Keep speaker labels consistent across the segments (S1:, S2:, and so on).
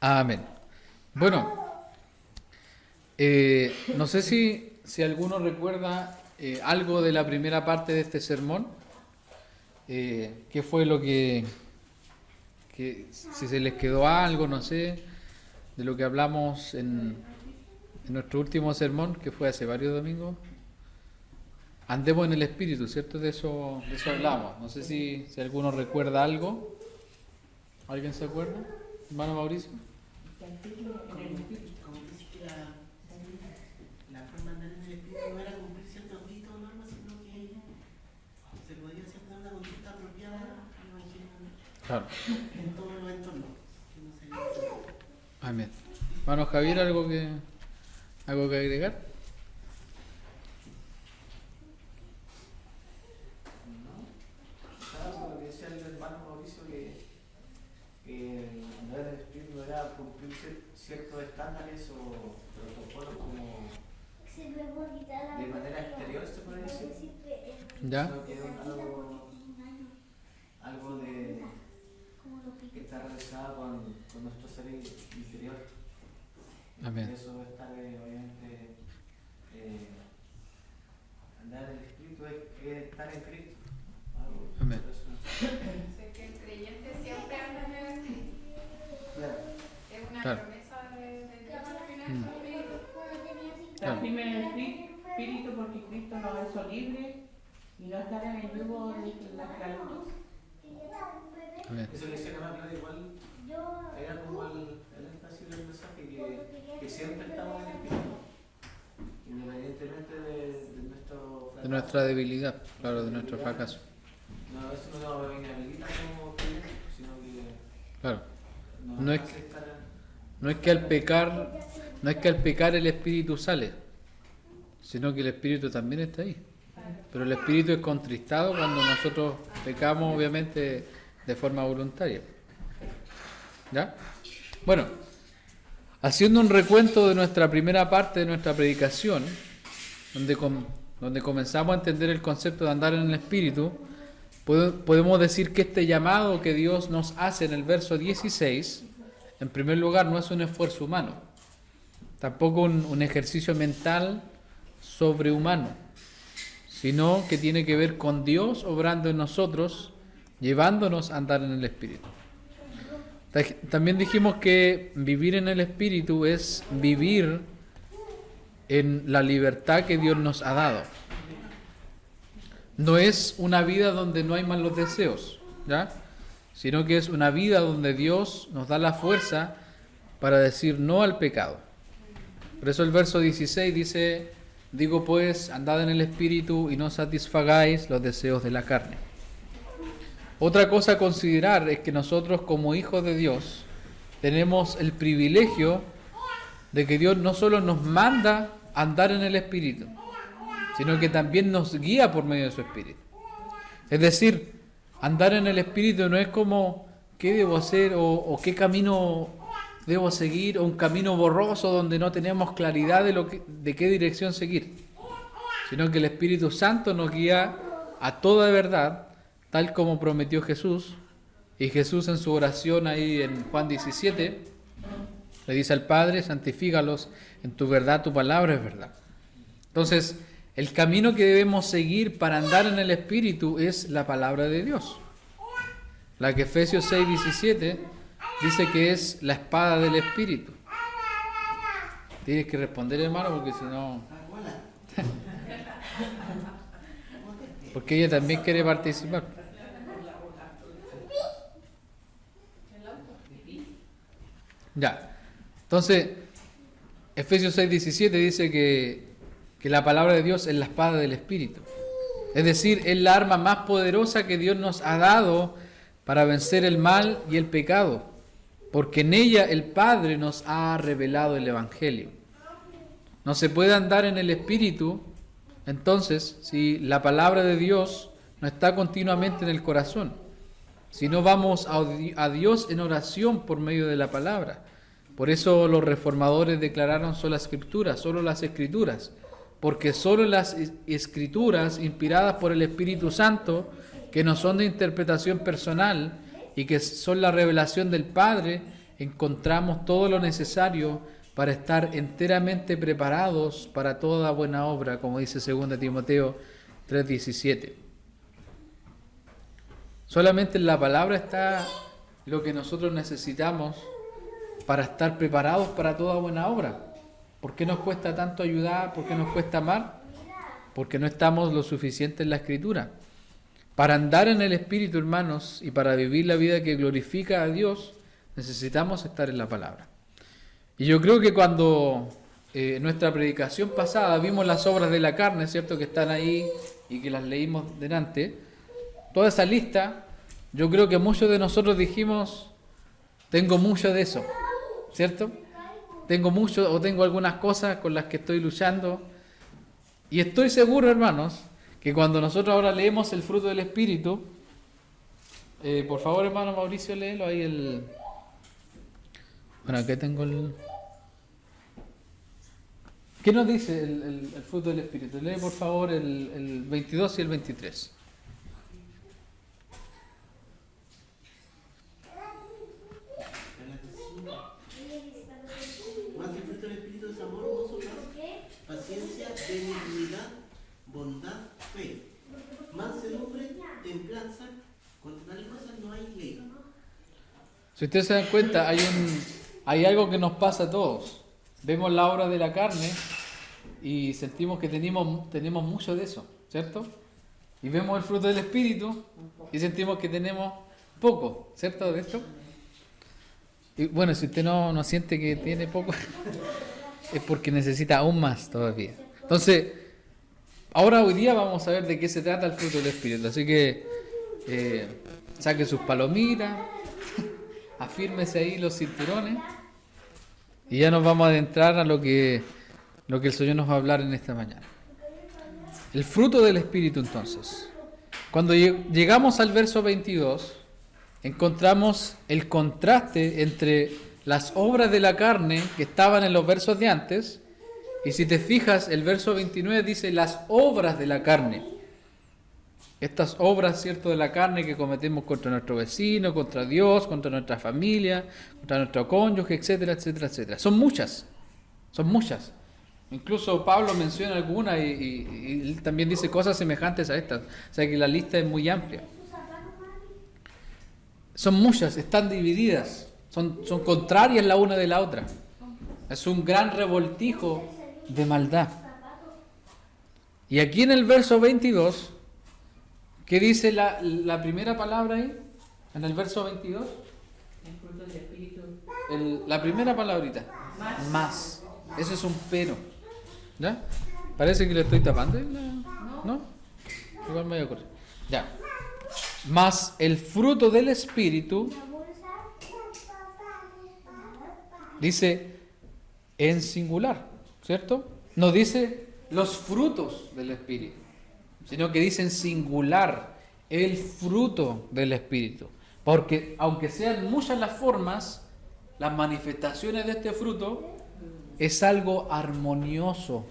S1: Amén. Bueno, no sé si alguno recuerda algo de la primera parte de este sermón. ¿Qué fue lo si se les quedó algo, no sé, de lo que hablamos en nuestro último sermón, que fue hace varios domingos? Andemos en el Espíritu, ¿cierto? De eso hablamos. No sé si alguno recuerda algo. ¿Alguien se acuerda? Hermano Mauricio.
S2: Como dice que la forma de andar en el espíritu no era cumplir ciertos ritos o normas, sino que se podía hacer una conducta apropiada al evangelio
S1: Claro.
S2: en todos los entornos. Que no sería...
S1: Amén. Hermano Javier, ¿algo que agregar?
S3: Lo que decía el hermano Mauricio, que andar en el espíritu no era cumplir ciertos estándares o protocolos como de manera exterior, se puede decir,
S1: ¿Ya?
S3: sino que es algo que está relacionado con nuestro ser interior.
S1: Amén.
S3: Eso está obviamente andar en el espíritu es estar en Cristo.
S1: Amén.
S4: Sé que el creyente siempre anda en el espíritu.
S3: Claro.
S4: Es una
S1: Claro.
S4: promesa de Dios al final.
S1: Claro.
S5: Estar firme en el espíritu porque Cristo nos hizo libres y no estar en el yugo de la esclavitud.
S1: Amén.
S3: Eso que decía Ana Clara, igual era como el énfasis del mensaje, que siempre estamos en el espíritu, independientemente de
S1: De nuestra debilidad, claro, de nuestro fracaso.
S3: No, eso no nos inhabilita como creyentes, sino que
S1: Claro.
S3: nos
S1: No es
S3: hace
S1: que-
S3: estar
S1: No es que al pecar el espíritu sale, sino que el espíritu también está ahí. Pero el espíritu es contristado cuando nosotros pecamos, obviamente, de forma voluntaria. ¿Ya? Bueno, haciendo un recuento de nuestra primera parte de nuestra predicación, donde comenzamos a entender el concepto de andar en el espíritu, podemos decir que este llamado que Dios nos hace en el verso 16, en primer lugar, no es un esfuerzo humano, tampoco un ejercicio mental sobrehumano, sino que tiene que ver con Dios obrando en nosotros, llevándonos a andar en el Espíritu. También dijimos que vivir en el Espíritu es vivir en la libertad que Dios nos ha dado. No es una vida donde no hay malos deseos, ¿ya? Sino que es una vida donde Dios nos da la fuerza para decir no al pecado. Por eso el verso 16 dice: digo pues, andad en el Espíritu y no satisfagáis los deseos de la carne. Otra cosa a considerar es que nosotros como hijos de Dios tenemos el privilegio de que Dios no solo nos manda a andar en el Espíritu, sino que también nos guía por medio de su Espíritu. Es decir, andar en el Espíritu no es como qué debo hacer o qué camino debo seguir, o un camino borroso donde no tenemos claridad de qué dirección seguir, sino que el Espíritu Santo nos guía a toda verdad, tal como prometió Jesús. Y Jesús en su oración ahí en Juan 17 le dice al Padre: santifícalos en tu verdad, tu palabra es verdad. Entonces, el camino que debemos seguir para andar en el Espíritu es la palabra de Dios, la que Efesios 6:17 dice que es la espada del Espíritu. Tienes que responder, hermano, porque si no... Porque ella también quiere participar. Ya. Entonces, Efesios 6:17 dice que la palabra de Dios es la espada del Espíritu. Es decir, es la arma más poderosa que Dios nos ha dado para vencer el mal y el pecado, porque en ella el Padre nos ha revelado el Evangelio. No se puede andar en el Espíritu, entonces, si la palabra de Dios no está continuamente en el corazón, si no vamos a Dios en oración por medio de la palabra. Por eso los reformadores declararon solo las Escrituras, porque solo las Escrituras, inspiradas por el Espíritu Santo, que no son de interpretación personal y que son la revelación del Padre, encontramos todo lo necesario para estar enteramente preparados para toda buena obra, como dice 2 Timoteo 3:17. Solamente en la palabra está lo que nosotros necesitamos para estar preparados para toda buena obra. ¿Por qué nos cuesta tanto ayudar? ¿Por qué nos cuesta amar? Porque no estamos lo suficiente en la Escritura. Para andar en el Espíritu, hermanos, y para vivir la vida que glorifica a Dios, necesitamos estar en la palabra. Y yo creo que cuando en nuestra predicación pasada vimos las obras de la carne, ¿cierto?, que están ahí y que las leímos delante, toda esa lista, yo creo que muchos de nosotros dijimos, tengo mucho de eso, ¿cierto? Tengo mucho o tengo algunas cosas con las que estoy luchando. Y estoy seguro, hermanos, que cuando nosotros ahora leemos el fruto del Espíritu, por favor, hermano Mauricio, léelo ahí Bueno, aquí tengo ¿Qué nos dice el fruto del Espíritu? Lee, por favor, el 22 y el 23.
S2: Más el fruto del Espíritu es amor, gozo, paz, paciencia, benignidad, bondad, fe, mansedumbre, templanza. Contra tales cosas no hay ley.
S1: Si ustedes se dan cuenta, hay algo que nos pasa a todos. Vemos la obra de la carne y sentimos que tenemos mucho de eso, ¿cierto? Y vemos el fruto del Espíritu y sentimos que tenemos poco, ¿cierto? De esto. Y bueno, si usted no siente que tiene poco, es porque necesita aún más todavía. Entonces, hoy día vamos a ver de qué se trata el fruto del Espíritu. Así que saque sus palomitas, afírmese ahí los cinturones y ya nos vamos a adentrar a lo que el Señor nos va a hablar en esta mañana. El fruto del Espíritu, entonces. Cuando llegamos al verso 22, encontramos el contraste entre las obras de la carne que estaban en los versos de antes, y si te fijas, el verso 29 dice las obras de la carne. Estas obras, ¿cierto?, de la carne que cometemos contra nuestro vecino, contra Dios, contra nuestra familia, contra nuestro cónyuge, etcétera, etcétera, etcétera. Son muchas. Incluso Pablo menciona algunas y él también dice cosas semejantes a estas. O sea que la lista es muy amplia. Son muchas, están divididas, son contrarias la una de la otra. Es un gran revoltijo de maldad. Y aquí en el verso 22, ¿qué dice la primera palabra ahí? En el verso 22.
S5: El fruto del Espíritu.
S1: La primera palabrita. Más. Eso es un pero. ¿Ya? Parece que le estoy tapando. ¿No? Igual me voy a correr. Ya. Más el fruto del Espíritu. Dice en singular, ¿cierto? No dice los frutos del Espíritu, sino que dice en singular el fruto del Espíritu. Porque aunque sean muchas las formas, las manifestaciones de este fruto es algo armonioso.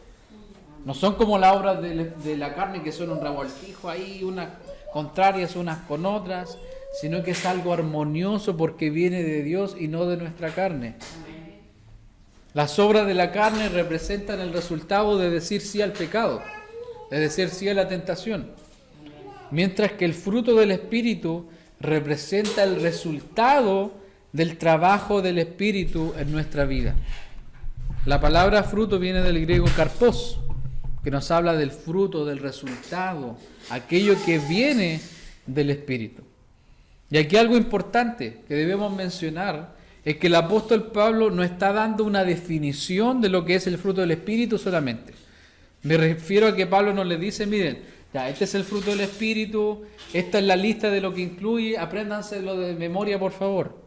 S1: No son como las obras de la carne que son un revoltijo ahí, unas contrarias unas con otras, sino que es algo armonioso porque viene de Dios y no de nuestra carne. Las obras de la carne representan el resultado de decir sí al pecado, de decir sí a la tentación, mientras que el fruto del Espíritu representa el resultado del trabajo del Espíritu en nuestra vida. La palabra fruto viene del griego karpos, que nos habla del fruto, del resultado, aquello que viene del Espíritu. Y aquí algo importante que debemos mencionar es que el apóstol Pablo no está dando una definición de lo que es el fruto del Espíritu solamente. Me refiero a que Pablo no le dice, miren, ya, este es el fruto del Espíritu, esta es la lista de lo que incluye, apréndanselo de memoria, por favor.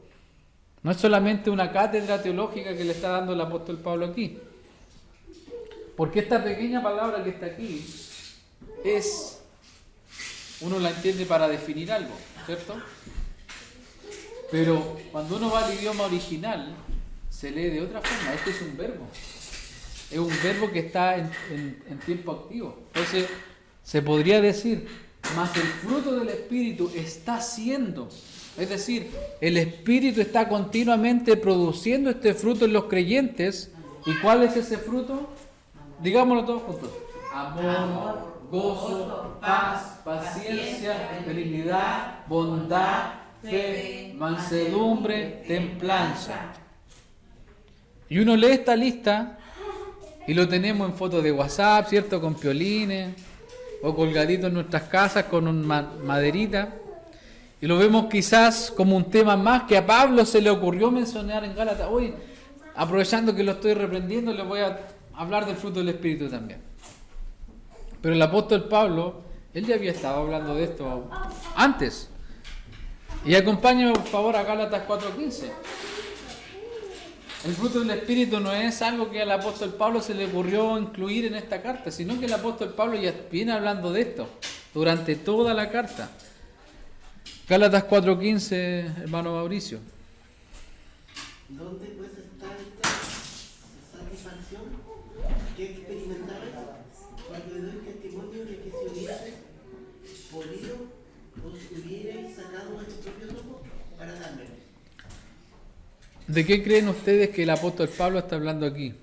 S1: No es solamente una cátedra teológica que le está dando el apóstol Pablo aquí. Porque esta pequeña palabra que está aquí uno la entiende para definir algo, ¿cierto? Pero cuando uno va al idioma original, se lee de otra forma. Este es un verbo. Es un verbo que está en tiempo activo. Entonces, se podría decir, más el fruto del Espíritu está siendo Es decir, el Espíritu está continuamente produciendo este fruto en los creyentes. ¿Y cuál es ese fruto? Digámoslo todos juntos. Amor, gozo, paz, paciencia, benignidad, bondad, fe, mansedumbre, templanza. Y uno lee esta lista y lo tenemos en fotos de WhatsApp, ¿cierto? Con piolines o colgadito en nuestras casas con una maderita. Y lo vemos quizás como un tema más que a Pablo se le ocurrió mencionar en Gálatas. Hoy, aprovechando que lo estoy reprendiendo, le voy a hablar del fruto del Espíritu también. Pero el apóstol Pablo, él ya había estado hablando de esto antes. Y acompáñame por favor a Gálatas 4:15. El fruto del Espíritu no es algo que al apóstol Pablo se le ocurrió incluir en esta carta, sino que el apóstol Pablo ya viene hablando de esto durante toda la carta. Gálatas 4:15, hermano Mauricio.
S2: ¿Dónde pues está esta satisfacción que experimentabais? Cuando doy testimonio de que si hubierais podido, os hubierais sacado vuestros propios ojos para darme.
S1: ¿De qué creen ustedes que el apóstol Pablo está hablando aquí?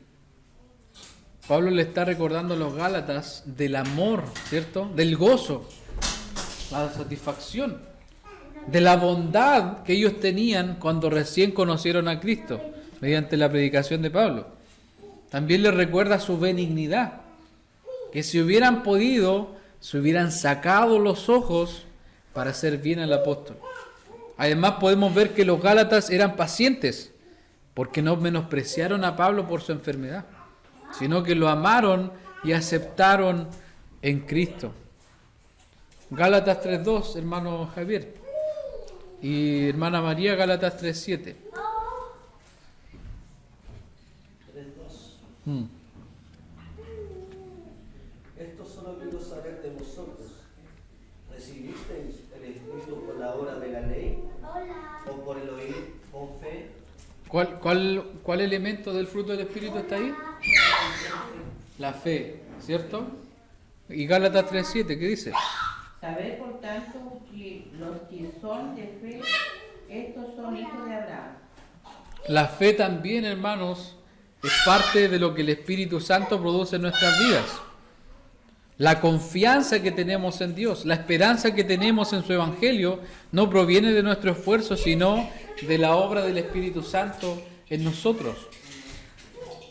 S1: Pablo le está recordando a los Gálatas del amor, ¿cierto? Del gozo, la satisfacción, de la bondad que ellos tenían cuando recién conocieron a Cristo, mediante la predicación de Pablo. También les recuerda su benignidad, que si hubieran podido, se hubieran sacado los ojos para hacer bien al apóstol. Además podemos ver que los Gálatas eran pacientes, porque no menospreciaron a Pablo por su enfermedad, sino que lo amaron y aceptaron en Cristo. Gálatas 3:2, hermano Javier. Y hermana María, Gálatas 3:7.
S6: 3:2. Esto solo quiero saber de vosotros. ¿Recibisteis el Espíritu por la obra de la ley o por el oír con fe?
S1: ¿Cuál elemento del fruto del Espíritu está ahí? La fe, ¿cierto? Y Gálatas 3:7, ¿qué dice?
S5: Sabed por tanto que los que son de fe, estos son hijos de Abraham.
S1: La fe también, hermanos, es parte de lo que el Espíritu Santo produce en nuestras vidas. La confianza que tenemos en Dios, la esperanza que tenemos en su Evangelio, no proviene de nuestro esfuerzo, sino de la obra del Espíritu Santo en nosotros.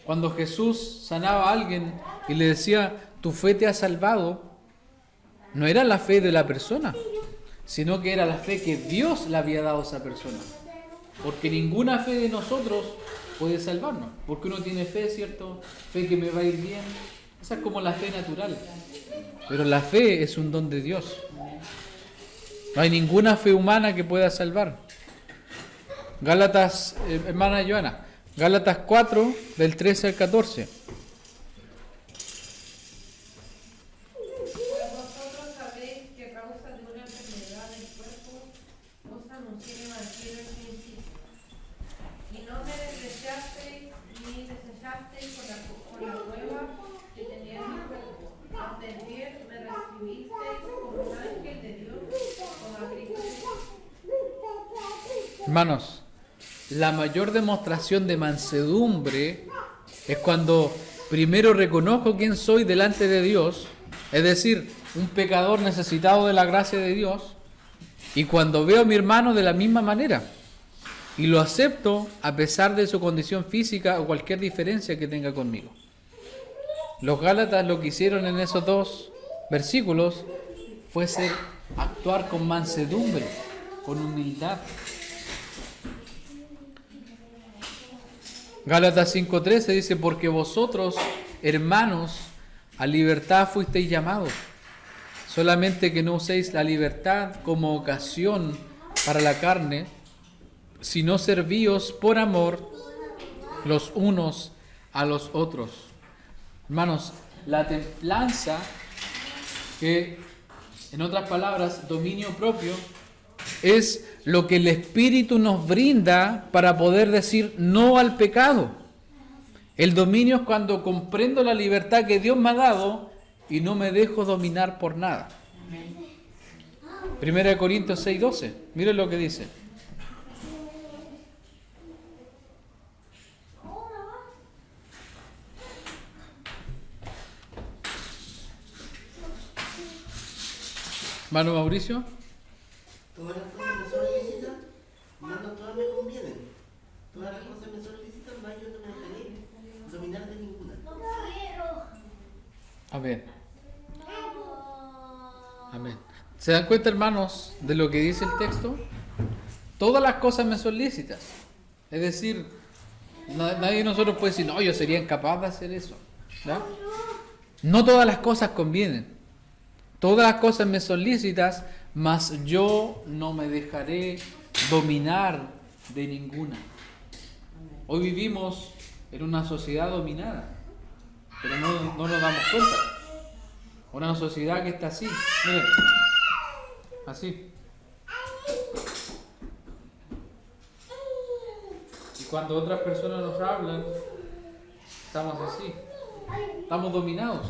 S1: Cuando Jesús sanaba a alguien y le decía, tu fe te ha salvado, no era la fe de la persona, sino que era la fe que Dios le había dado a esa persona. Porque ninguna fe de nosotros puede salvarnos. Porque uno tiene fe, ¿cierto? Fe que me va a ir bien. Esa es como la fe natural. Pero la fe es un don de Dios. No hay ninguna fe humana que pueda salvar. Gálatas, hermana Joana, Gálatas 4, del 13 al 14. Hermanos, la mayor demostración de mansedumbre es cuando primero reconozco quién soy delante de Dios, es decir, un pecador necesitado de la gracia de Dios, y cuando veo a mi hermano de la misma manera y lo acepto a pesar de su condición física o cualquier diferencia que tenga conmigo. Los Gálatas lo que hicieron en esos dos versículos fue actuar con mansedumbre, con humildad. Gálatas 5:13 dice, porque vosotros, hermanos, a libertad fuisteis llamados, solamente que no uséis la libertad como ocasión para la carne, sino servíos por amor los unos a los otros. Hermanos, la templanza, que en otras palabras, dominio propio, es lo que el Espíritu nos brinda para poder decir no al pecado. El dominio es cuando comprendo la libertad que Dios me ha dado y no me dejo dominar por nada. 1 Corintios 6:12, miren lo que dice. Hermano Mauricio.
S2: Todas las cosas me son lícitas, mas no todas me convienen. Todas las cosas me son lícitas, mas yo no me dejaré dominar de ninguna.
S1: Amén. Amén. ¿Se dan cuenta, hermanos, de lo que dice el texto? Todas las cosas me son lícitas. Es decir, nadie de nosotros puede decir, no, yo sería incapaz de hacer eso. ¿Ya? No todas las cosas convienen. Todas las cosas me son lícitas, mas yo no me dejaré dominar de ninguna. Hoy vivimos en una sociedad dominada, pero no nos damos cuenta. Una sociedad que está así, miren, así. Y cuando otras personas nos hablan, estamos así. Estamos dominados.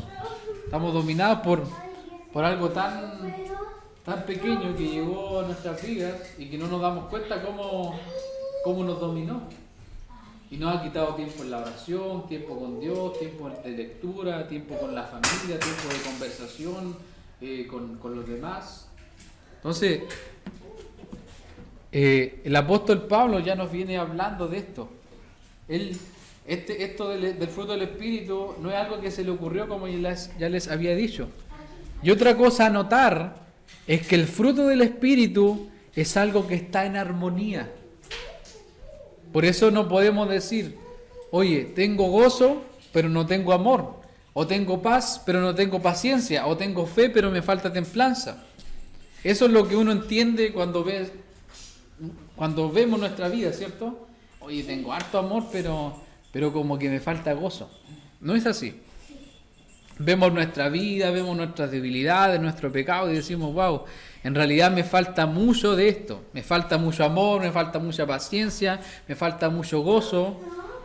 S1: Estamos dominados por algo tan pequeño que llegó a nuestras vidas y que no nos damos cuenta cómo nos dominó. Y nos ha quitado tiempo en la oración, tiempo con Dios, tiempo de lectura, tiempo con la familia, tiempo de conversación con los demás. Entonces, el apóstol Pablo ya nos viene hablando de esto. Esto del fruto del Espíritu no es algo que se le ocurrió, como ya les había dicho. Y otra cosa a notar es que el fruto del Espíritu es algo que está en armonía. Por eso no podemos decir, oye, tengo gozo, pero no tengo amor. O tengo paz, pero no tengo paciencia. O tengo fe, pero me falta templanza. Eso es lo que uno entiende cuando vemos nuestra vida, ¿cierto? Oye, tengo harto amor, pero como que me falta gozo. No es así. Vemos nuestra vida, vemos nuestras debilidades, nuestro pecado y decimos, wow, en realidad me falta mucho de esto. Me falta mucho amor, me falta mucha paciencia, me falta mucho gozo.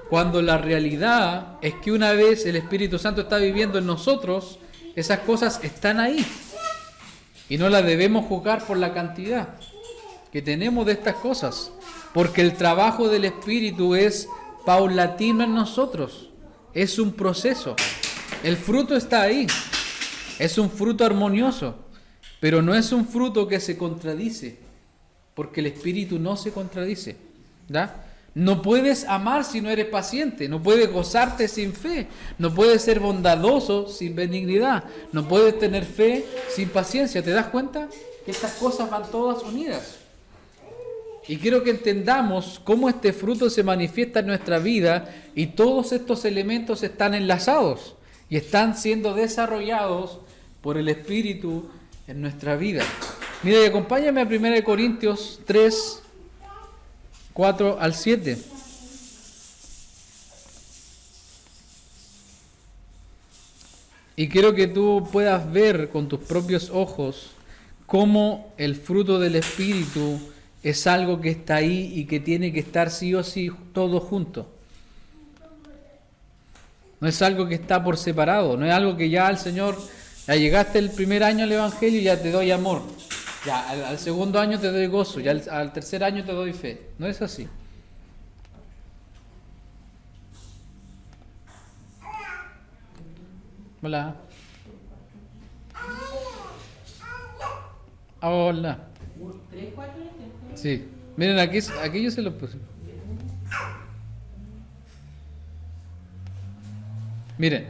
S1: Cuando la realidad es que una vez el Espíritu Santo está viviendo en nosotros, esas cosas están ahí. Y no las debemos juzgar por la cantidad que tenemos de estas cosas. Porque el trabajo del Espíritu es paulatino en nosotros. Es un proceso. El fruto está ahí. Es un fruto armonioso. Pero no es un fruto que se contradice. Porque el Espíritu no se contradice. ¿Ya? No puedes amar si no eres paciente. No puedes gozarte sin fe. No puedes ser bondadoso sin benignidad. No puedes tener fe sin paciencia. ¿Te das cuenta? Que estas cosas van todas unidas. Y quiero que entendamos cómo este fruto se manifiesta en nuestra vida y todos estos elementos están enlazados y están siendo desarrollados por el Espíritu en nuestra vida. Mira, y acompáñame a 1 Corintios 3, 4 al 7. Y quiero que tú puedas ver con tus propios ojos cómo el fruto del Espíritu es algo que está ahí y que tiene que estar sí o sí todo junto. No es algo que está por separado, no es algo que ya al Señor, ya llegaste el primer año al Evangelio y ya te doy amor, ya al segundo año te doy gozo, ya al tercer año te doy fe. No es así. Hola. Hola.
S5: 3, 4,
S1: Sí, miren, aquí yo se lo puse. Miren,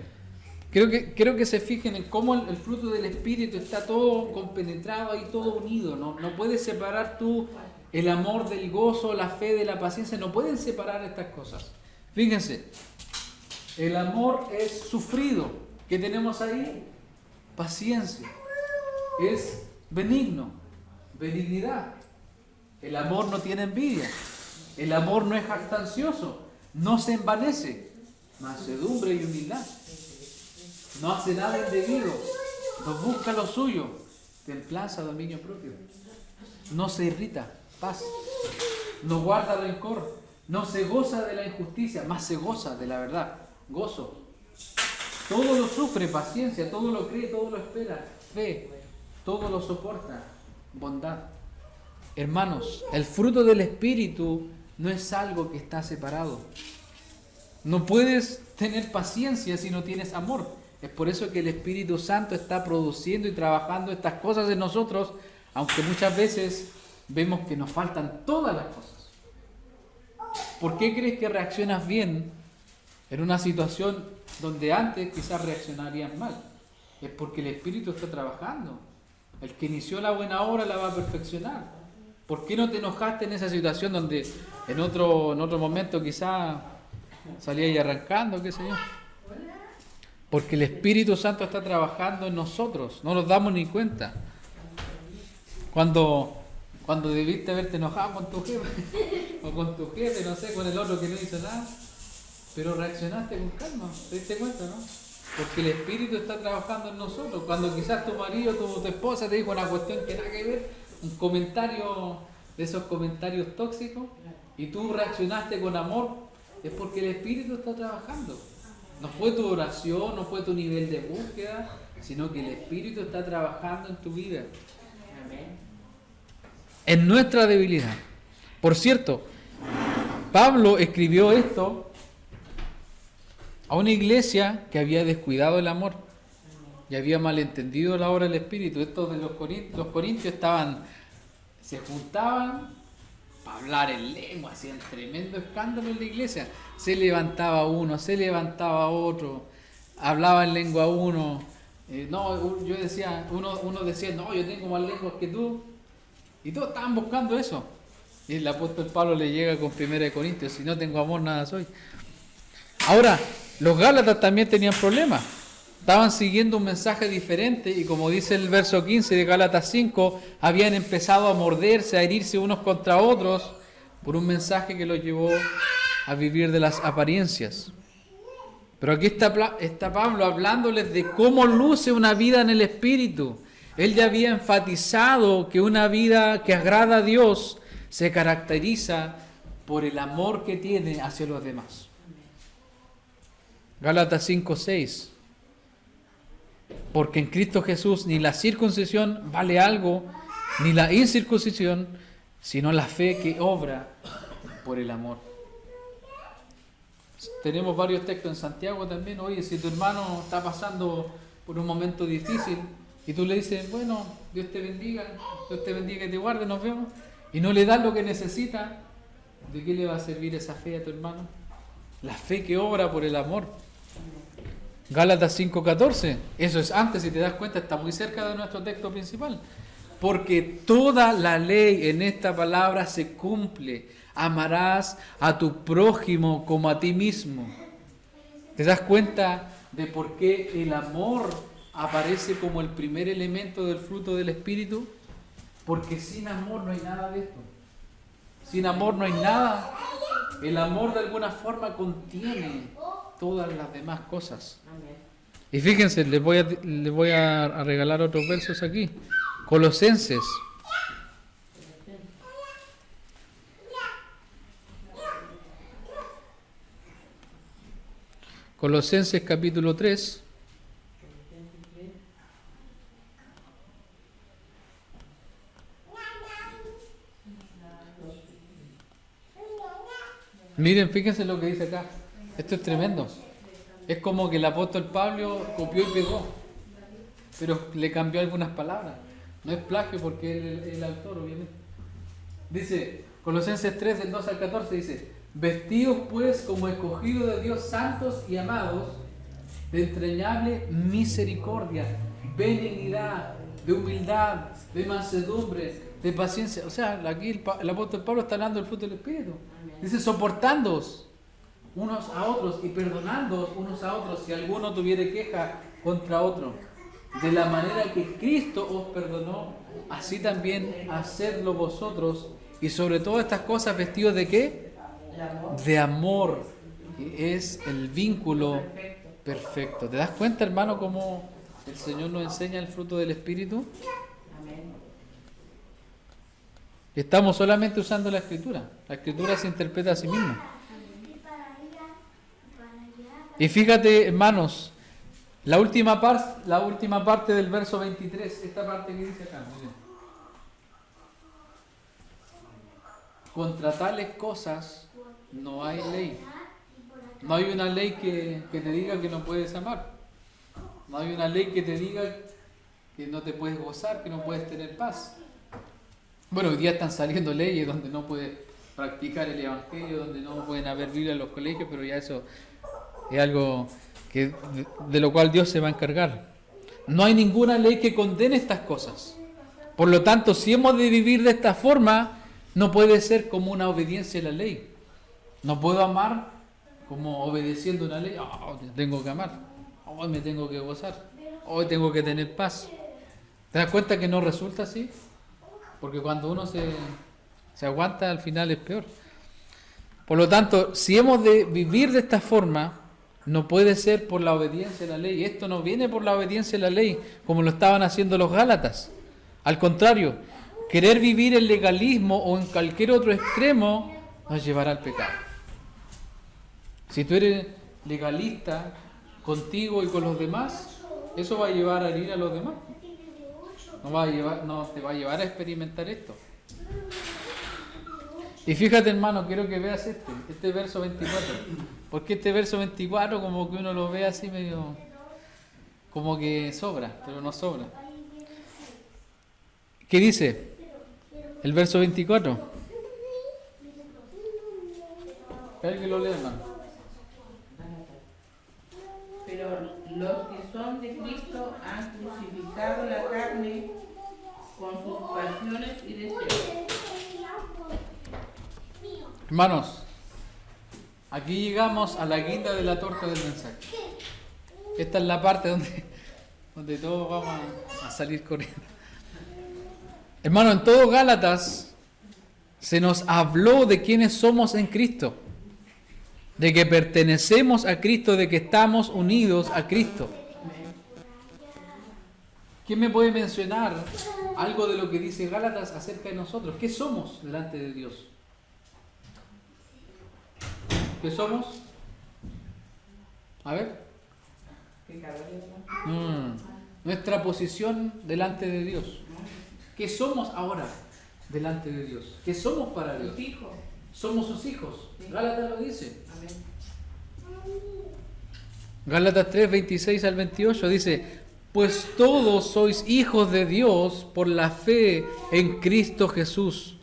S1: quiero que se fijen en cómo el fruto del Espíritu está todo compenetrado ahí, todo unido. No puedes separar tú el amor del gozo, la fe de la paciencia. No pueden separar estas cosas. Fíjense, el amor es sufrido. ¿Qué tenemos ahí? Paciencia. Es benigno, benignidad. El amor no tiene envidia. El amor no es jactancioso. No se envanece. Mansedumbre y humildad. No hace nada indebido. No busca lo suyo. Templanza, dominio propio. No se irrita. Paz. No guarda rencor. No se goza de la injusticia. Más se goza de la verdad. Gozo. Todo lo sufre. Paciencia. Todo lo cree. Todo lo espera. Fe. Todo lo soporta. Bondad. Hermanos, el fruto del Espíritu no es algo que está separado. No puedes tener paciencia si no tienes amor. Es por eso que el Espíritu Santo está produciendo y trabajando estas cosas en nosotros, aunque muchas veces vemos que nos faltan todas las cosas. ¿Por qué crees que reaccionas bien en una situación donde antes quizás reaccionarías mal? Es porque el Espíritu está trabajando. El que inició la buena obra la va a perfeccionar. ¿Por qué no te enojaste en esa situación donde en otro momento quizás salías arrancando, qué sé yo? Porque el Espíritu Santo está trabajando en nosotros, no nos damos ni cuenta. Cuando debiste haberte enojado con tu jefe, o con tu jefe, no sé, con el otro que no hizo nada, pero reaccionaste con calma, ¿te diste cuenta, no? Porque el Espíritu está trabajando en nosotros. Cuando quizás tu marido, tu esposa te dijo una cuestión que nada que ver, un comentario de esos comentarios tóxicos, y tú reaccionaste con amor, es porque el Espíritu está trabajando. No fue tu oración, no fue tu nivel de búsqueda, sino que el Espíritu está trabajando en tu vida. En nuestra debilidad. Por cierto, Pablo escribió esto a una iglesia que había descuidado el amor y había malentendido la obra del Espíritu. Estos de los corintios se juntaban para hablar en lengua, hacían tremendo escándalo en la iglesia. Se levantaba uno, se levantaba otro, hablaba en lengua uno. Uno decía, no, yo tengo más lenguas que tú. Y todos estaban buscando eso. Y el apóstol Pablo le llega con 1 Corintios, si no tengo amor, nada soy. Ahora, los Gálatas también tenían problemas. Estaban siguiendo un mensaje diferente y como dice el verso 15 de Gálatas 5, habían empezado a morderse, a herirse unos contra otros por un mensaje que los llevó a vivir de las apariencias. Pero aquí está Pablo hablándoles de cómo luce una vida en el Espíritu. Él ya había enfatizado que una vida que agrada a Dios se caracteriza por el amor que tiene hacia los demás. Gálatas 5:6. Porque en Cristo Jesús ni la circuncisión vale algo, ni la incircuncisión, sino la fe que obra por el amor. Tenemos varios textos en Santiago también. Oye, si tu hermano está pasando por un momento difícil y tú le dices, bueno, Dios te bendiga y te guarde, nos vemos, y no le das lo que necesita, ¿de qué le va a servir esa fe a tu hermano? La fe que obra por el amor. Gálatas 5:14, eso es antes, si te das cuenta, está muy cerca de nuestro texto principal. Porque toda la ley en esta palabra se cumple. Amarás a tu prójimo como a ti mismo. ¿Te das cuenta de por qué el amor aparece como el primer elemento del fruto del Espíritu? Porque sin amor no hay nada de esto. Sin amor no hay nada. El amor de alguna forma contiene todas las demás cosas. Y fíjense, les voy a regalar otros versos aquí. Colosenses. Colosenses capítulo 3. Miren, fíjense lo que dice acá. Esto es tremendo. Es como que el apóstol Pablo copió y pegó, pero le cambió algunas palabras. No es plagio porque él es el autor, obviamente. Dice, Colosenses 3, del 2 al 14, dice: vestidos pues como escogidos de Dios, santos y amados, de entrañable misericordia, benignidad, de humildad, de mansedumbre, de paciencia. O sea, aquí el apóstol Pablo está hablando del fruto del Espíritu. Dice, soportándoos unos a otros y perdonándoos unos a otros si alguno tuviere queja contra otro. De la manera que Cristo os perdonó, así también hacedlo vosotros. Y sobre todas estas cosas, vestidos ¿de qué? De amor, que es el vínculo perfecto. ¿Te das cuenta, hermano, cómo el Señor nos enseña el fruto del Espíritu? Estamos solamente usando la Escritura. La Escritura se interpreta a sí misma. Y fíjate, hermanos, la última parte del verso 23, esta parte que dice acá, miren. Contra tales cosas no hay ley. No hay una ley que te diga que no puedes amar. No hay una ley que te diga que no te puedes gozar, que no puedes tener paz. Bueno, hoy día están saliendo leyes donde no puedes practicar el Evangelio, donde no pueden haber Biblia en los colegios, pero ya eso es algo de lo cual Dios se va a encargar. No hay ninguna ley que condene estas cosas. Por lo tanto, si hemos de vivir de esta forma, no puede ser como una obediencia a la ley. No puedo amar como obedeciendo una ley. Oh, tengo que amar. Hoy me tengo que gozar. Hoy tengo que tener paz. ¿Te das cuenta que no resulta así? Porque cuando uno se aguanta, al final es peor. Por lo tanto, si hemos de vivir de esta forma, no puede ser por la obediencia a la ley. Esto no viene por la obediencia a la ley, como lo estaban haciendo los Gálatas. Al contrario, querer vivir el legalismo o en cualquier otro extremo nos llevará al pecado. Si tú eres legalista contigo y con los demás, eso va a llevar a herir a los demás. No te va a llevar a experimentar esto. Y fíjate, hermano, quiero que veas este verso 24. Porque este verso 24 como que uno lo ve así medio, como que sobra, pero no sobra. ¿Qué dice el verso 24? ¿Alguien lo lee, hermano?
S5: Pero los que son de Cristo han crucificado la carne con sus pasiones y deseos.
S1: Hermanos, aquí llegamos a la guinda de la torta del mensaje. Esta es la parte donde todos vamos a salir corriendo. Hermano, en todo Gálatas se nos habló de quiénes somos en Cristo, de que pertenecemos a Cristo, de que estamos unidos a Cristo. ¿Quién me puede mencionar algo de lo que dice Gálatas acerca de nosotros? ¿Qué somos delante de Dios? ¿Qué somos? A ver. Nuestra posición delante de Dios. ¿Qué somos ahora delante de Dios? ¿Qué somos para Dios? Somos sus hijos. Gálatas lo dice. Gálatas 3, 26 al 28 dice: pues todos sois hijos de Dios por la fe en Cristo Jesús.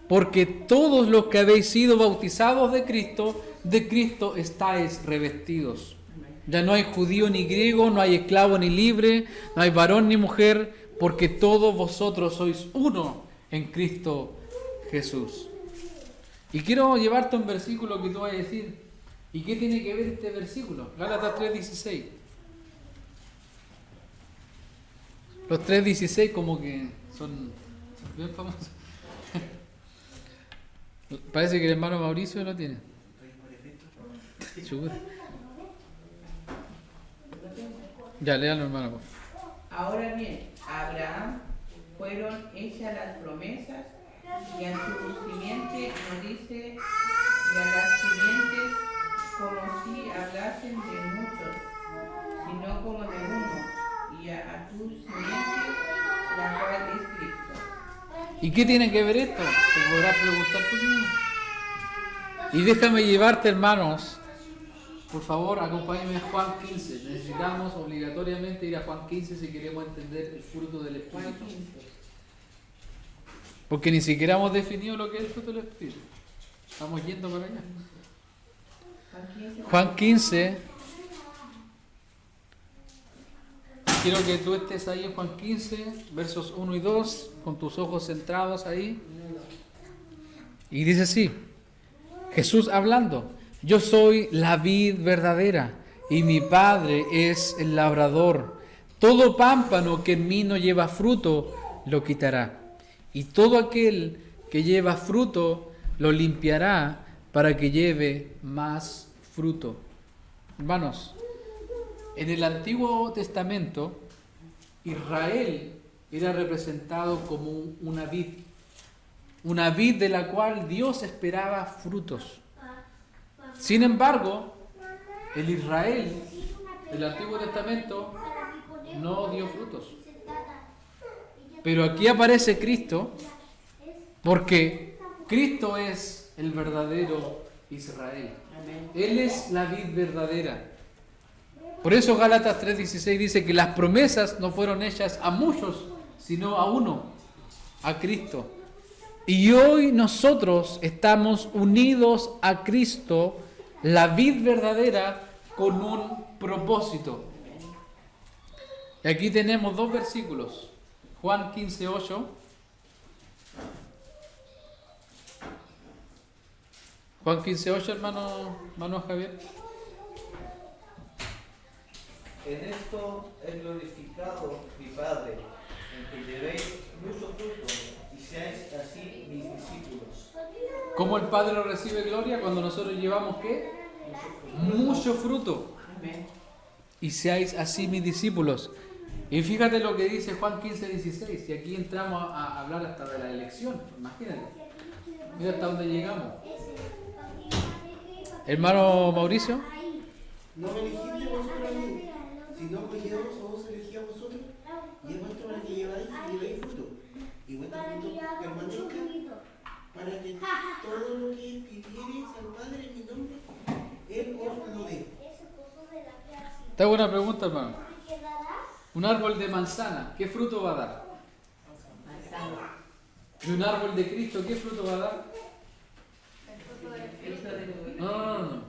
S1: Porque todos los que habéis sido bautizados de Cristo estáis revestidos. Ya no hay judío ni griego, no hay esclavo ni libre, no hay varón ni mujer, porque todos vosotros sois uno en Cristo Jesús. Y quiero llevarte a un versículo que tú vas a decir, ¿y qué tiene que ver este versículo? Gálatas 3:16. Los 3:16 como que son bien famosos. Parece que el hermano Mauricio lo tiene. Ya, léalo, hermano.
S5: Ahora bien, a Abraham fueron hechas las promesas, y a su simiente nos dice, y a las simientes, como si hablasen de muchos, sino como de uno, y a tu simiente, la cual es Cristo.
S1: ¿Y qué tiene que ver esto? Te podrás preguntar tú mismo. Y déjame llevarte, hermanos, por favor, acompáñenme a Juan 15. Necesitamos obligatoriamente ir a Juan 15 si queremos entender el fruto del Espíritu. Porque ni siquiera hemos definido lo que es el fruto del Espíritu. Estamos yendo para allá. Juan 15. Quiero que tú estés ahí en Juan 15, versos 1 y 2, con tus ojos centrados ahí. Y dice así, Jesús hablando: yo soy la vid verdadera y mi Padre es el labrador. Todo pámpano que en mí no lleva fruto, lo quitará. Y todo aquel que lleva fruto, lo limpiará para que lleve más fruto. Hermanos, en el Antiguo Testamento, Israel era representado como una vid de la cual Dios esperaba frutos. Sin embargo, el Israel del Antiguo Testamento no dio frutos. Pero aquí aparece Cristo, porque Cristo es el verdadero Israel. Él es la vid verdadera. Por eso Gálatas 3:16 dice que las promesas no fueron hechas a muchos, sino a uno, a Cristo. Y hoy nosotros estamos unidos a Cristo, la vid verdadera, con un propósito. Y aquí tenemos dos versículos. Juan 15:8. Juan 15:8, hermano Javier.
S6: En esto es glorificado mi Padre, en que llevéis mucho fruto y seáis así mis discípulos.
S1: ¿Cómo el Padre recibe gloria? Cuando nosotros llevamos ¿qué? Mucho fruto.
S5: Amén.
S1: Y seáis así mis discípulos. Y fíjate lo que dice Juan 15:16. Y aquí entramos a hablar hasta de la elección. Imagínate. Mira hasta dónde llegamos. Hermano Mauricio.
S2: No me elegiste vosotros a mí, sino que yo os elegí a vosotros y he puesto para que llevéis fruto. Y vuestro fruto permanezca, para que todo lo que pidiereis al Padre en mi nombre, Él os lo dé.
S1: Esta es buena pregunta, hermano. Un árbol de manzana, ¿qué fruto va a dar?
S5: Manzana.
S1: Y un árbol de Cristo, ¿qué fruto va a dar?
S4: El fruto del
S5: Cristo
S4: Espíritu.
S5: de
S1: No.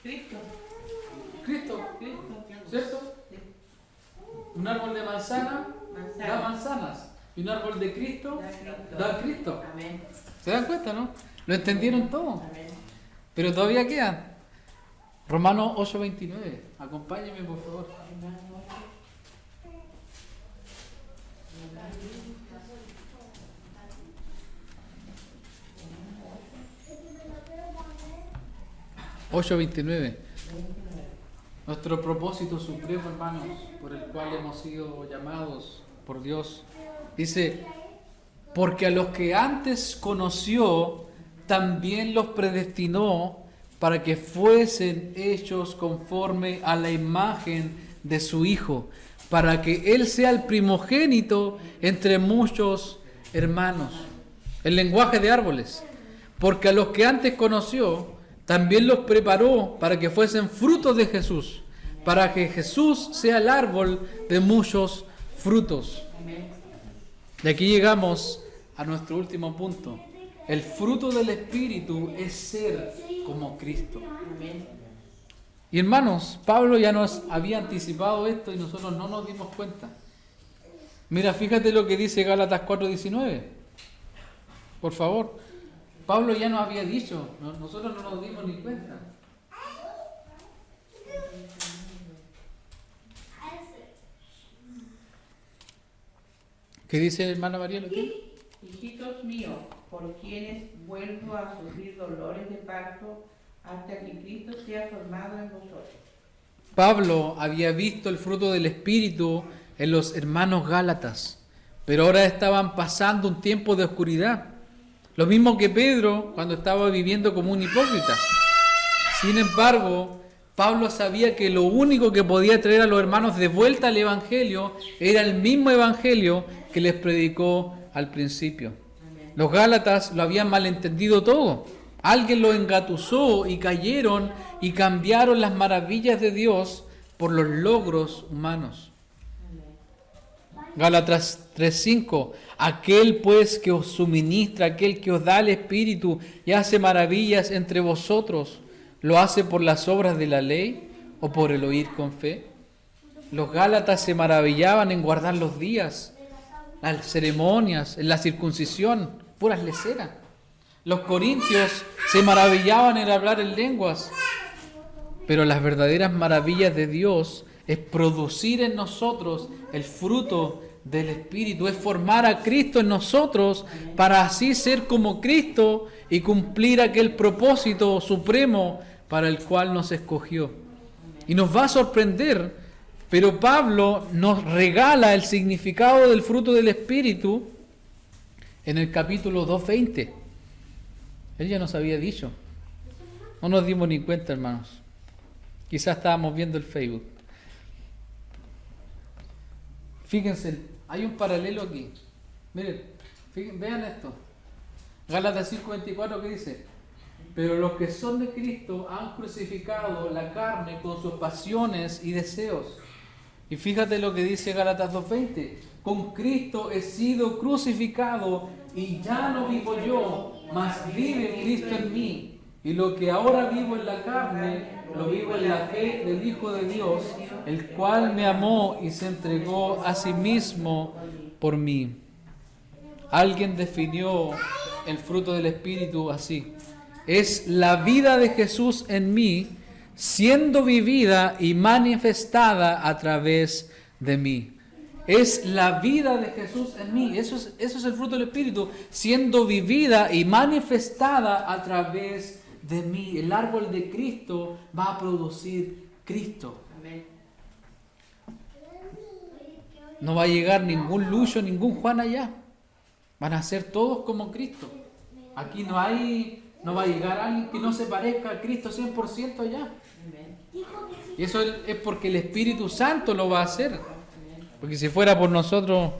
S5: Cristo.
S1: Cristo,
S5: Cristo.
S1: ¿cierto? Un árbol de manzana
S5: Manzana.
S1: da manzanas. Y un árbol de Cristo da Cristo.
S5: Amén.
S1: ¿Se dan cuenta, no? Lo entendieron todo.
S5: Amén.
S1: Pero todavía quedan. Romanos 8:29. Acompáñenme, por favor. 8:29. Nuestro propósito supremo, hermanos, por el cual hemos sido llamados por Dios. Dice, porque a los que antes conoció, también los predestinó para que fuesen hechos conforme a la imagen de su Hijo, para que Él sea el primogénito entre muchos hermanos. El lenguaje de árboles. Porque a los que antes conoció, también los preparó para que fuesen frutos de Jesús, para que Jesús sea el árbol de muchos frutos. Y aquí llegamos a nuestro último punto. El fruto del Espíritu es ser como Cristo. Y hermanos, Pablo ya nos había anticipado esto y nosotros no nos dimos cuenta. Mira, fíjate lo que dice Gálatas 4:19. Por favor. Pablo ya nos había dicho, nosotros no nos dimos ni cuenta. ¿Qué dice hermana María?
S5: Hijitos míos, por quienes vuelvo a sufrir dolores de parto hasta que Cristo sea formado en vosotros.
S1: Pablo había visto el fruto del Espíritu en los hermanos Gálatas, pero ahora estaban pasando un tiempo de oscuridad. Lo mismo que Pedro cuando estaba viviendo como un hipócrita. Sin embargo, Pablo sabía que lo único que podía traer a los hermanos de vuelta al Evangelio era el mismo Evangelio que les predicó al principio. Los Gálatas lo habían malentendido todo. Alguien los engatusó y cayeron y cambiaron las maravillas de Dios por los logros humanos. Gálatas 3:5. Aquel pues que os suministra, aquel que os da el Espíritu y hace maravillas entre vosotros, ¿lo hace por las obras de la ley o por el oír con fe? Los Gálatas se maravillaban en guardar los días, las ceremonias, en la circuncisión, puras leceras. Los corintios se maravillaban en hablar en lenguas, pero las verdaderas maravillas de Dios es producir en nosotros el fruto del Espíritu, es formar a Cristo en nosotros para así ser como Cristo y cumplir aquel propósito supremo para el cual nos escogió. Y nos va a sorprender, pero Pablo nos regala el significado del fruto del Espíritu en el capítulo 2:20. Él ya nos había dicho. No nos dimos ni cuenta, hermanos. Quizás estábamos viendo el Facebook. Fíjense, hay un paralelo aquí. Miren, vean esto. Gálatas 5:24, ¿qué dice? Pero los que son de Cristo han crucificado la carne con sus pasiones y deseos. Y fíjate lo que dice Gálatas 2:20. Con Cristo he sido crucificado y ya no vivo yo, mas vive Cristo en mí. Y lo que ahora vivo en la carne, lo vivo en la fe del Hijo de Dios, el cual me amó y se entregó a sí mismo por mí. Alguien definió el fruto del Espíritu así: es la vida de Jesús en mí, siendo vivida y manifestada a través de mí. Es la vida de Jesús en mí. Eso es el fruto del Espíritu, siendo vivida y manifestada a través de mí. El árbol de Cristo va a producir Cristo. No va a llegar ningún Lucho, ningún Juan allá. Van a ser todos como Cristo. Aquí no va a llegar alguien que no se parezca a Cristo 100% allá. Y eso es porque el Espíritu Santo lo va a hacer. Porque si fuera por nosotros,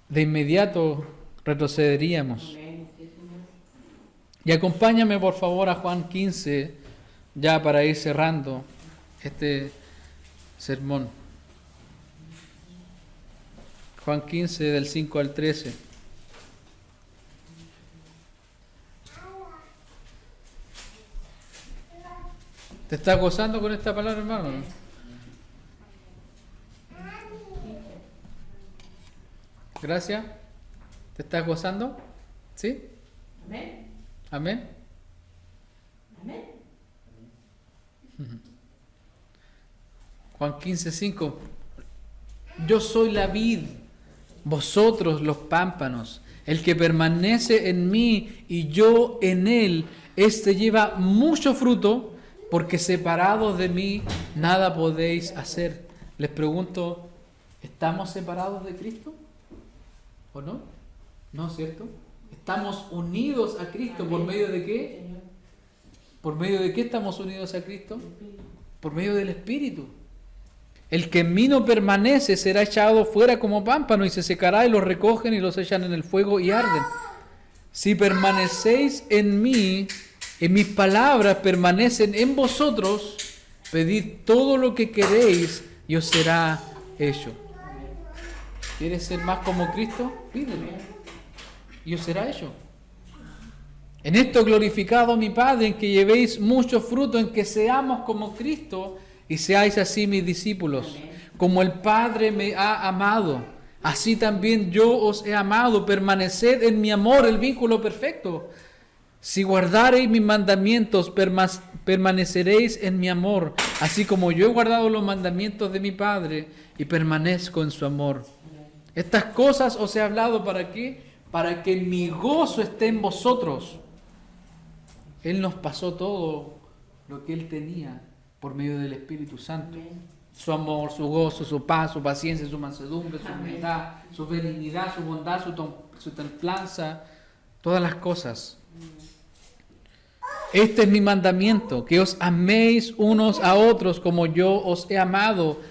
S1: de inmediato retrocederíamos. Y acompáñame por favor a Juan 15, ya para ir cerrando este sermón. Juan 15, del 5 al 13. ¿Te estás gozando con esta palabra, hermano? Gracias. ¿Te estás gozando? ¿Sí?
S5: Amén.
S1: Amén.
S5: Amén.
S1: Juan 15:5. Yo soy la vid, vosotros los pámpanos. El que permanece en mí y yo en él, éste lleva mucho fruto, porque separados de mí nada podéis hacer. Les pregunto, ¿estamos separados de Cristo? ¿O no? ¿No es cierto? ¿Estamos unidos a Cristo por medio de qué? ¿Por medio de qué estamos unidos a Cristo? Por medio del Espíritu. El que en mí no permanece será echado fuera como pámpano y se secará, y los recogen y los echan en el fuego y arden. Si permanecéis en mí, en mis palabras permanecen en vosotros, pedid todo lo que queréis y os será hecho. ¿Quieres ser más como Cristo? Pídelo y os será hecho. En esto glorificado mi Padre, en que llevéis mucho fruto, en que seamos como Cristo y seáis así mis discípulos. Como el Padre me ha amado, así también yo os he amado. Permaneced en mi amor, el vínculo perfecto. Si guardareis mis mandamientos, permaneceréis en mi amor, así como yo he guardado los mandamientos de mi Padre y permanezco en su amor. Estas cosas os he hablado, ¿para qué? Para que mi gozo esté en vosotros. Él nos pasó todo lo que Él tenía por medio del Espíritu Santo. Su amor, su gozo, su paz, su paciencia, su mansedumbre, su humildad, su benignidad, su bondad, su templanza, todas las cosas. Este es mi mandamiento, que os améis unos a otros como yo os he amado.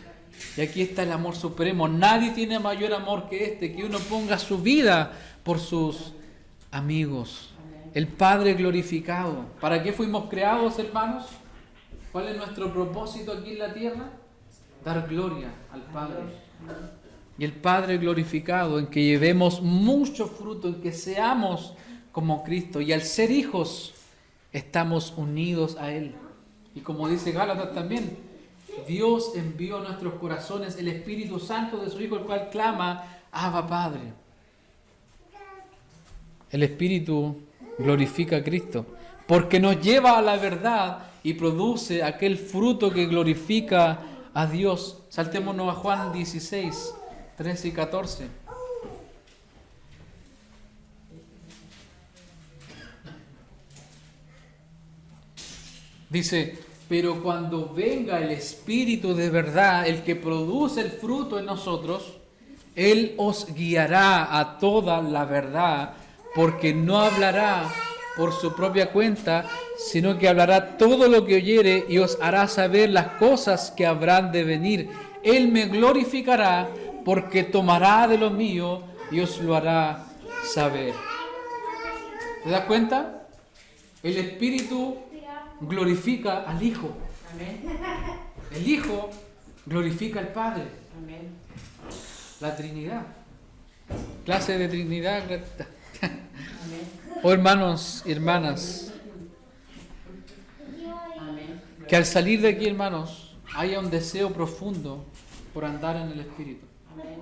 S1: Y aquí está el amor supremo. Nadie tiene mayor amor que este, que uno ponga su vida por sus amigos. El Padre glorificado. ¿Para qué fuimos creados, hermanos? ¿Cuál es nuestro propósito aquí en la tierra? Dar gloria al Padre. Y el Padre glorificado, en que llevemos mucho fruto, en que seamos como Cristo. Y al ser hijos, estamos unidos a Él. Y como dice Gálatas también, Dios envió a nuestros corazones el Espíritu Santo de su Hijo, el cual clama, Abba Padre. El Espíritu glorifica a Cristo, porque nos lleva a la verdad y produce aquel fruto que glorifica a Dios. Saltémonos a Juan 16, 13 y 14. Dice, pero cuando venga el Espíritu de verdad, el que produce el fruto en nosotros, Él os guiará a toda la verdad, porque no hablará por su propia cuenta, sino que hablará todo lo que oyere y os hará saber las cosas que habrán de venir. Él me glorificará, porque tomará de lo mío y os lo hará saber. ¿Te das cuenta? El Espíritu glorifica al Hijo.
S5: Amén.
S1: El Hijo glorifica al Padre.
S5: Amén.
S1: La Trinidad. Clase de Trinidad.
S5: Amén.
S1: Oh hermanos y hermanas,
S5: Amén.
S1: que al salir de aquí, hermanos, haya un deseo profundo por andar en el Espíritu.
S5: Amén.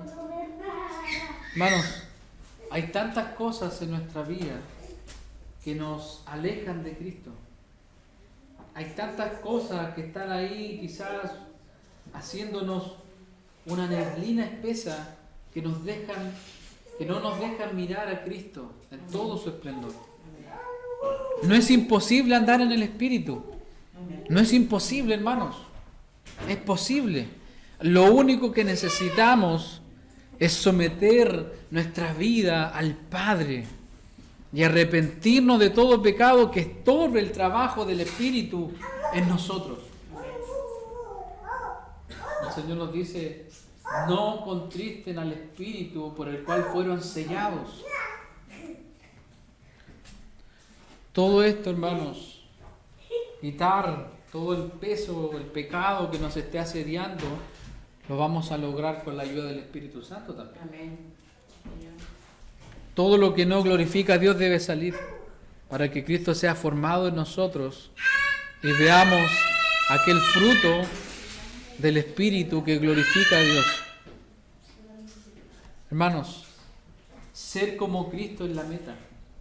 S1: Hermanos, hay tantas cosas en nuestra vida que nos alejan de Cristo. Hay tantas cosas que están ahí quizás haciéndonos una neblina espesa que no nos dejan mirar a Cristo en todo su esplendor. No es imposible andar en el Espíritu. No es imposible, hermanos. Es posible. Lo único que necesitamos es someter nuestra vida al Padre y arrepentirnos de todo pecado que estorbe el trabajo del Espíritu en nosotros. El Señor nos dice: no contristen al Espíritu por el cual fueron sellados. Todo esto, hermanos, quitar todo el peso, el pecado que nos esté asediando, lo vamos a lograr con la ayuda del Espíritu Santo también.
S5: Amén.
S1: Todo lo que no glorifica a Dios debe salir para que Cristo sea formado en nosotros y veamos aquel fruto del Espíritu que glorifica a Dios. Hermanos, ser como Cristo es la meta.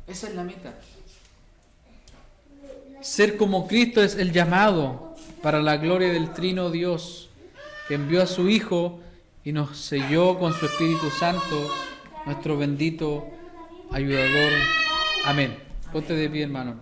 S1: Esa es la meta. Ser como Cristo es el llamado para la gloria del Trino Dios, que envió a su Hijo y nos selló con su Espíritu Santo, nuestro bendito ayudador. Amén. Ponte de pie, hermano.